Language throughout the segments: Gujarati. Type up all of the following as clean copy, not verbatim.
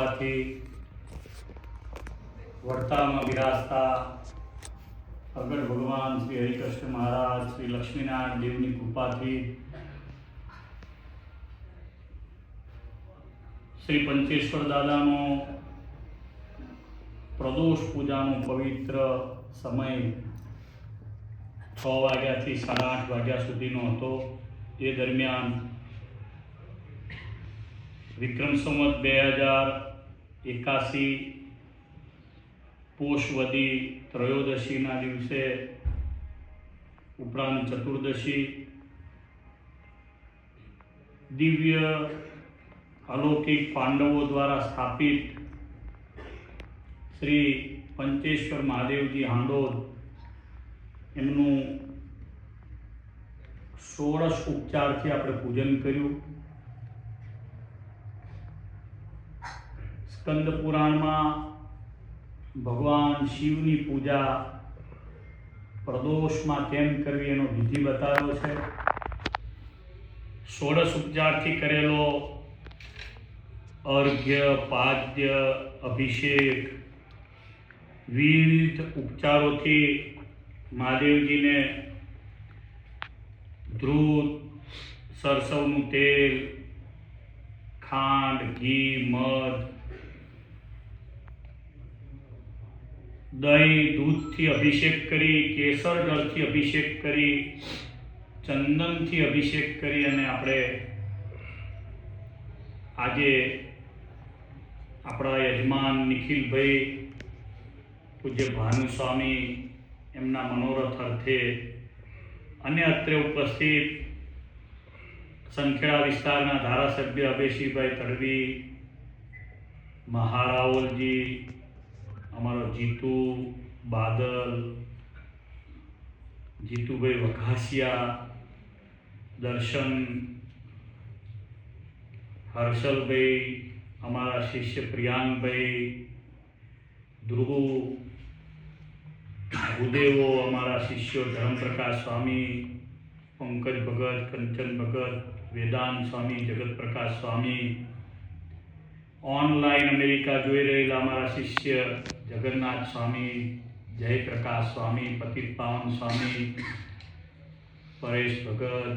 કૃપાથી વર્તામાં બિરાજતા અગર ભગવાન શ્રી હરિકૃષ્ણ મહારાજ, શ્રી લક્ષ્મીનારાયણ દેવની કૃપાથી શ્રી પંચેશ્વર દાદાનો પ્રદોષ પૂજાનો પવિત્ર સમય 6 વાગ્યાથી 8:30 વાગ્યા સુધીનો હતો. એ દરમિયાન વિક્રમ સંવત 2081 પોષવદી ત્રયોદશીના દિવસે ઉપરાંત ચતુર્દશી દિવ્ય અલૌકિક પાંડવો દ્વારા સ્થાપિત શ્રી પંચેશ્વર મહાદેવજી હાંડોદ એમનું 16 ઉપચારથી આપણે પૂજન કર્યું. સ્કંદ પુરાણમાં ભગવાન શિવની પૂજા પ્રદોષમાં કેમ કરવી એનો વિધિ બતાવ્યો છે. 16 ઉપચારથી કરેલો અર્ઘ્ય, પાદ્ય, અભિષેક વિવિધ ઉપચારોથી મહાદેવજીને ધ્રુત, સરસવનું તેલ, ખાંડ, ઘી, મધ, દહીં, દૂધથી અભિષેક કરી, કેસર જળથી અભિષેક કરી, ચંદનથી અભિષેક કરી અને આપણે આજે આપણા યજમાન નિખિલભાઈ પૂજ્ય ભાનુસ્વામી એમના મનોરથ અર્થે અને અત્રે ઉપસ્થિત સંખેડા વિસ્તારના ધારાસભ્ય અભયસિંહભાઈ તડવી, મહારાવલજી, અમારો જીતુ બાદલ, જીતુભાઈ વઘાસિયા, દર્શન, હર્ષલભાઈ, અમારા શિષ્ય પ્રિયાંકભાઈ, ધ્રુવ, ભૂદેવો, અમારા શિષ્યો ધર્મપ્રકાશ સ્વામી, પંકજ ભગત, કંચન ભગત, વેદાંત સ્વામી, જગત પ્રકાશ સ્વામી, ઓનલાઈન અમેરિકા જોઈ રહેલા અમારા શિષ્ય જગન્નાથ સ્વામી, જયપ્રકાશ સ્વામી, પતિત પાવન સ્વામી, પરેશ ભગત,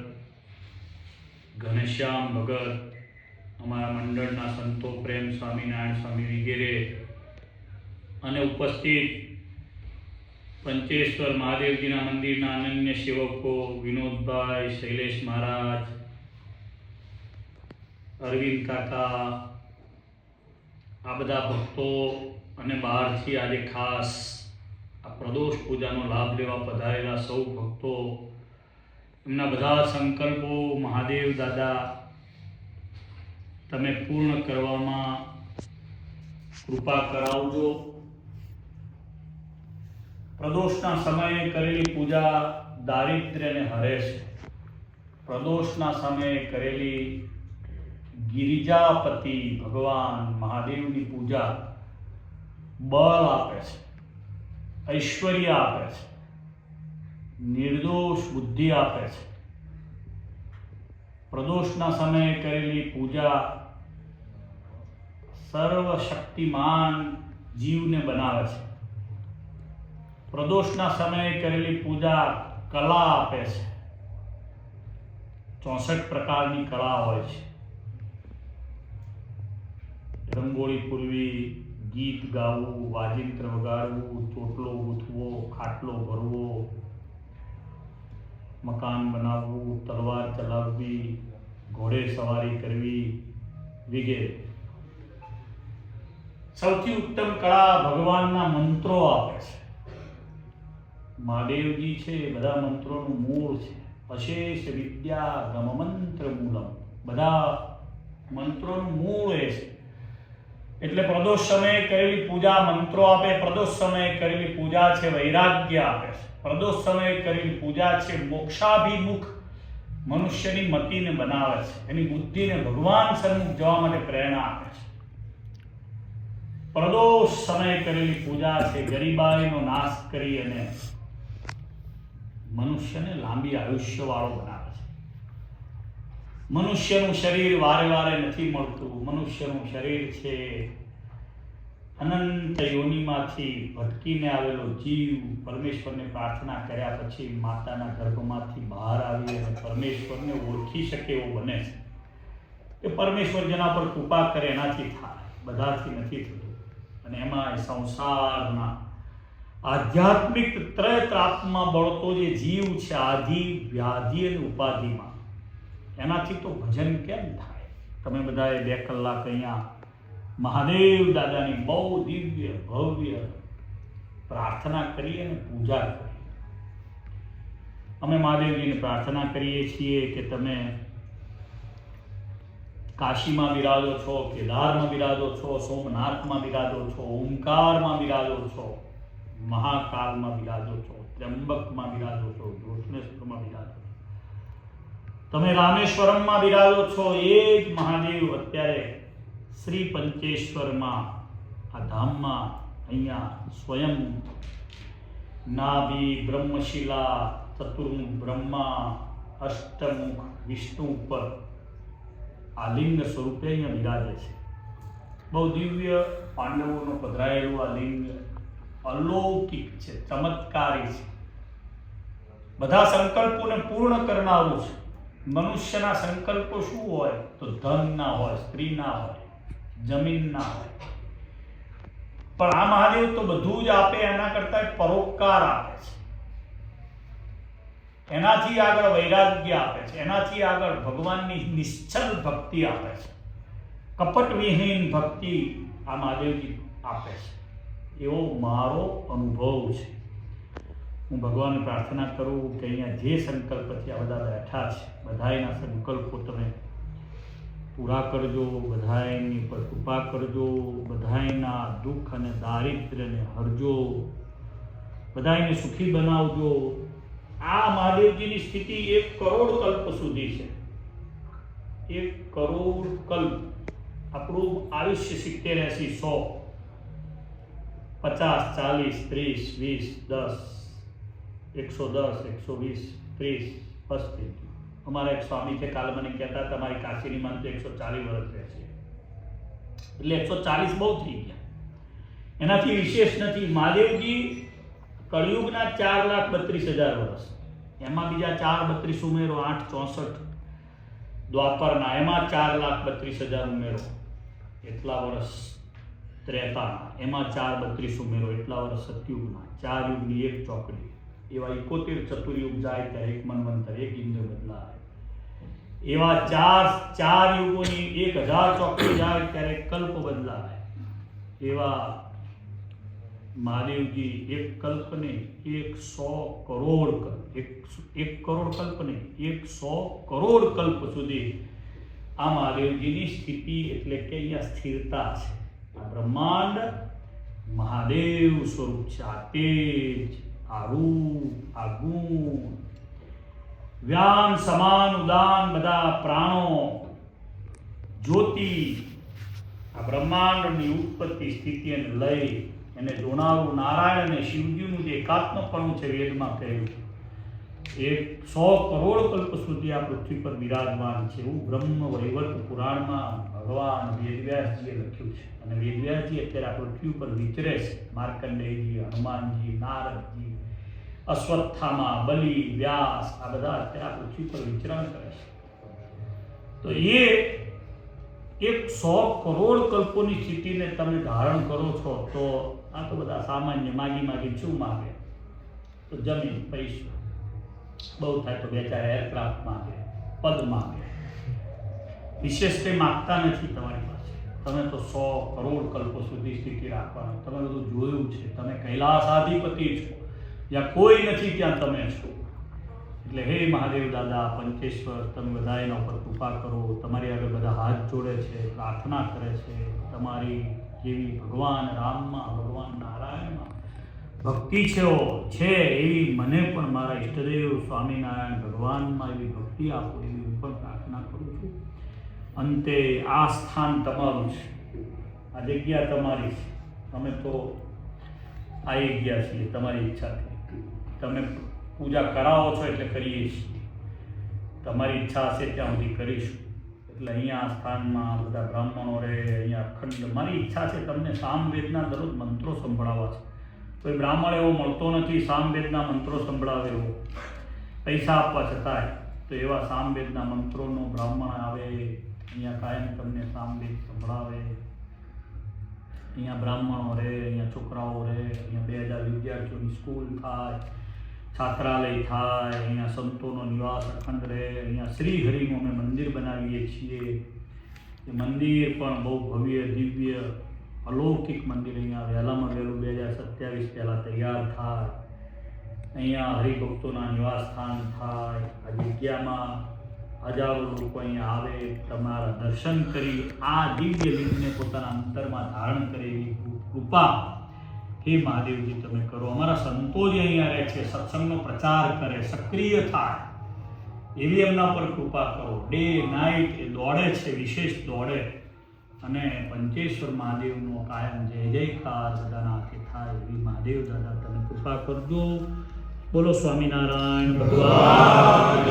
ઘનશ્યામ ભગત, અમારા મંડળના સંતો પ્રેમ સ્વામિનારાયણ સ્વામી વગેરે અને ઉપસ્થિત પંચેશ્વર મહાદેવજીના મંદિરના અનન્ય સેવકો વિનોદભાઈ, શૈલેષ મહારાજ, અરવિંદ કાકા, આ બધા ભક્તો અને બહારથી આજે ખાસ આ પ્રદોષ પૂજાનો લાભ લેવા પધારેલા સૌ ભક્તો, એમના બધા સંકલ્પો મહાદેવ દાદા તમે પૂર્ણ કરવામાં કૃપા કરાવજો. પ્રદોષના સમયે કરેલી પૂજા દારિદ્ર્યને હરે છે. પ્રદોષના સમયે કરેલી ગિરિજાપતિ ભગવાન મહાદેવની પૂજા બળ આપે છે, ઐશ્વર્ય આપે છે, નિર્દોષ બુદ્ધિ આપે છે. પ્રદોષના સમયે કરેલી પૂજા સર્વશક્તિમાન જીવને બનાવે છે. પ્રદોષના સમયે કરેલી પૂજા કલા આપે છે. 64 પ્રકારની કળા હોય છે. રંગોળી પૂરવી, ગીત ગાવું, વાજિંત્ર વગાડવું, ચોટલો ગૂંથવો, ખાટલો ભરવો, મકાન બનાવવું, તલવાર ચલાવવી, ઘોડે સવારી કરવી વગેરે. સૌથી ઉત્તમ કળા ભગવાનના મંત્રો આપે છે. મહાદેવજી છે એ બધા મંત્રોનું મૂળ છે. અશેષ વિદ્યા ગમ મંત્ર મૂલમ, બધા મંત્રોનું મૂળ એ છે. એટલે પ્રદોષ સમયે કરેલી પૂજા મંત્રો આપે. પ્રદોષ સમયે કરેલી પૂજા છે વૈરાગ્ય આપે છે. પ્રદોષ સમયે કરેલી પૂજા છે મોક્ષાભિમુખ મનુષ્યની મતિને બનાવે છે, એની બુદ્ધિને ભગવાન સન્મુખ જવા માટે પ્રેરણા આપે છે. પ્રદોષ સમયે કરેલી પૂજા છે ગરીબાઈનો નાશ કરી અને મનુષ્યને લાંબી આયુષ્યવાળો બનાવે છે. મનુષ્યનું શરીર વારે વારે નથી મળતું. મનુષ્યનું શરીર છે અનંત યોનિમાંથી ભટકીને આવેલો જીવ પરમેશ્વરને પ્રાર્થના કર્યા પછી માતાના ગર્ભમાંથી બહાર આવી અને પરમેશ્વરને ઓળખી શકે એવો બને છે. એ પરમેશ્વર જેના પર કૃપા કરે એનાથી થાય, બધાથી નથી થતું. અને એમાં સંસારના આધ્યાત્મિક ત્રય ત્રાપમાં બળતો જે જીવ છે, આધિ વ્યાધિ અને ઉપાધિમાં, એનાથી તો ભજન કેમ થાય? તમે બધાએ 2 કલાક અહીંયા મહાદેવ દાદાની બહુ દિવ્ય ભવ્ય પ્રાર્થના કરી અને પૂજા કરી. અમે મહાદેવજીને પ્રાર્થના કરીએ છીએ કે તમે કાશીમાં બિરાજો છો, કેદારમાં બિરાજો છો, સોમનાથમાં બિરાજો છો, ઓમકારમાં બિરાજો છો, મહાકાલમાં બિરાજો છો, ત્ર્યંબકમાં બિરાજો છો, ઘોષણેશ્વરમાં બિરાજો છો, તમે રામેશ્વરમમાં બિરાજો છો. એ જ મહાદેવ અત્યારે શ્રી પંચેશ્વરમાં, આ ધામમાં, અહીંયા સ્વયં નાભી બ્રહ્મશિલા ચતુર્મુખ બ્રહ્મા અષ્ટમુખ વિષ્ણુ ઉપર આ લિંગ સ્વરૂપે અહીંયા બિરાજે છે. બહુ દિવ્ય પાંડવોનો પધરાયેલું આ લિંગ અલૌકિક છે, ચમત્કારી છે, બધા સંકલ્પોને પૂર્ણ કરનારું છે. મનુષ્યના સંકલ્પો શું હોય? તો ધન ના હોય, સ્ત્રી ના હોય, જમીન ના હોય, પણ આ મહાદેવ તો બધું જ આપે. એના કરતા પરોપકાર આપે છે, એનાથી આગળ વૈરાગ્ય આપે છે, એનાથી આગળ ભગવાનની નિશ્ચલ ભક્તિ આપે છે, કપટ વિહીન ભક્તિ આ મહાદેવજી આપે છે. એવો મારો અનુભવ છે. હું ભગવાનને પ્રાર્થના કરું કે અહીંયા જે સંકલ્પથી આ બધા બેઠા છે, બધાના સંકલ્પો તમે પૂરા કરજો, બધાની પર કૃપા કરજો, બધાના દુઃખ અને દારિદ્ર્યને હરજો, બધાને સુખી બનાવજો. આ મહાદેવજીની સ્થિતિ 1 કરોડ કલ્પ સુધી છે. 1 કરોડ કલ્પ. આપણું આયુષ્ય 70, 80, 100, 50, 40, 30, 20, 10, 110, 120, 30, 35. અમારા એક સ્વામી છે, કાલ મને કહેતા તમારી કાશીની માન તો 140 વર્ષ રહેશે. એટલે 140 બહુ થઈ ગયા, એનાથી વિશેષ નથી. મહાદેવજી કળિયુગના 4,32,000 વર્ષ, એમાં બીજા 4,32 ઉમેરો, 8,64 દ્વાપરના, એમાં 4,32,000 ઉમેરો, એટલા વર્ષ ત્રેતાના, એમાં 4,32 ઉમેરો, એટલા વર્ષ સતયુગના. 4 યુગની 1 ચોકડી. એવા 71 ચતુર્યુગ જાય ત્યારે 1 મન્વંતર, 1 ઇન્દ્ર બદલાય. એવા 4 યુગોની 1000 ચોકડી જાય ત્યારે કલ્પ બદલાય. એવા મહાદેવજી 1 કલ્પ નહીં, 100 કરોડ કલ્પ, 1 કરોડ કલ્પ નહીં, 100 કરોડ કલ્પ સુધી આ મહાદેવજીની સ્થિતિ, એટલે કે અહીંયા સ્થિરતા છે. આ બ્રહ્માંડ મહાદેવ સ્વરૂપ છે. આ તેજ, આ રૂપ, આ ગુણ, વ્યાન સમાન ઉદાન બધા પ્રાણો, જ્યોતિ, આ બ્રહ્માંડની ઉત્પત્તિ, સ્થિતિ અને લય, એને જોનારું નારાયણ અને શિવજીનું જે એકાત્મપણું છે, વેદમાં કહ્યું 100 કરોડ કલ્પ સુધી આ પૃથ્વી પર બિરાજમાન છે. એવું બ્રહ્મ વૈવર્ત પુરાણમાં ભગવાન વેદવ્યાસજીએ લખ્યું છે. અને વેદવ્યાસજી અત્યારે આ પૃથ્વી ઉપર વિચરે છે. માર્કંડેયજી, હનુમાનજી, નારદજી, અશ્વત્થામા, બલિ, વ્યાસ, આ બધા અત્યારે આ પૃથ્વી પર વિચરણ કરે છે. તો એ 100 કરોડ કલ્પોની સ્થિતિને તમે ધારણ કરો છો, તો આ તો બધા સામાન્ય માગી શું માગે? તો જમીન, પૈસા, બહુ થાય તો 2-4 એરક્રાફ્ટ માગે, પદ માગે, વિશેષ કંઈ માગતા નથી તમારી પાસે. તમે તો 100 કરોડ કલ્પો સુધી સ્થિતિ રાખવાની. તમે બધું જોયું છે. તમે કૈલાસાધિપતિ છો, જ્યાં કોઈ નથી ત્યાં તમે છો. એટલે હે મહાદેવ દાદા, પંચેશ્વર, તમે બધા એના ઉપર કૃપા કરો. તમારી આગળ બધા હાથ જોડે છે, પ્રાર્થના કરે છે. તમારી જેવી ભગવાન રામમાં, ભગવાન નારાયણમાં ભક્તિ છે એવી મને પણ મારા ઈષ્ટદેવ સ્વામિનારાયણ ભગવાનમાં એવી ભક્તિ આપો, એવી હું પણ પ્રાર્થના કરું છું. અંતે આ સ્થાન તમારું છે, આ જગ્યા તમારી છે. અમે તો આવી ગયા છીએ તમારી ઈચ્છાથી. તમે પૂજા કરાવો છો એટલે કરીએ છીએ. તમારી ઈચ્છા હશે ત્યાં સુધી કરીશું. એટલે અહીંયા આ સ્થાનમાં બધા બ્રાહ્મણો રહે, અહીંયા અખંડ. મારી ઈચ્છા છે તમને સામવેદના દરરોજ મંત્રો સંભળાવવા છે. કોઈ બ્રાહ્મણ એવો મળતો નથી સામવેદના મંત્રો સંભળાવે એવો, પૈસા આપવા છતાંય. તો એવા સામવેદના મંત્રોનો બ્રાહ્મણ આવે અહીંયા કાયમ તમને સામવેદ સંભળાવે. અહીંયા બ્રાહ્મણો રહે, અહીંયા છોકરાઓ રહે, અહીંયા 2000 વિદ્યાર્થીઓની સ્કૂલ થાય, છાત્રાલય થાય, અહીંયા સંતોનો નિવાસ અખંડ રહે. અહીંયા શ્રી હરિનું અમે મંદિર બનાવીએ છીએ. એ મંદિર પણ બહુ ભવ્ય દિવ્ય અલૌકિક મંદિર અહીંયા વહેલામાં વહેલું 2027 પહેલાં તૈયાર થાય. અહીંયા હરિભક્તોના નિવાસ સ્થાન થાય. આ જગ્યામાં હજારો લોકો અહીંયા આવે, તમારા દર્શન કરી આ દિવ્ય લિંગને પોતાના અંતરમાં ધારણ કરે એવી કૃપા હે મહાદેવજી તમે કરો. અમારા સંતો જે અહીંયા રહે છે, સત્સંગનો પ્રચાર કરે, સક્રિય થાય એવી એમના પર કૃપા કરો. ડે નાઇટ એ દોડે છે, વિશેષ દોડે. અને પંચેશ્વર મહાદેવનો કાયમ જય જયકાર બધાના હાથે થાય એવી મહાદેવ દાદા તમે કૃપા કરજો. બોલો સ્વામિનારાયણ ભગવાન.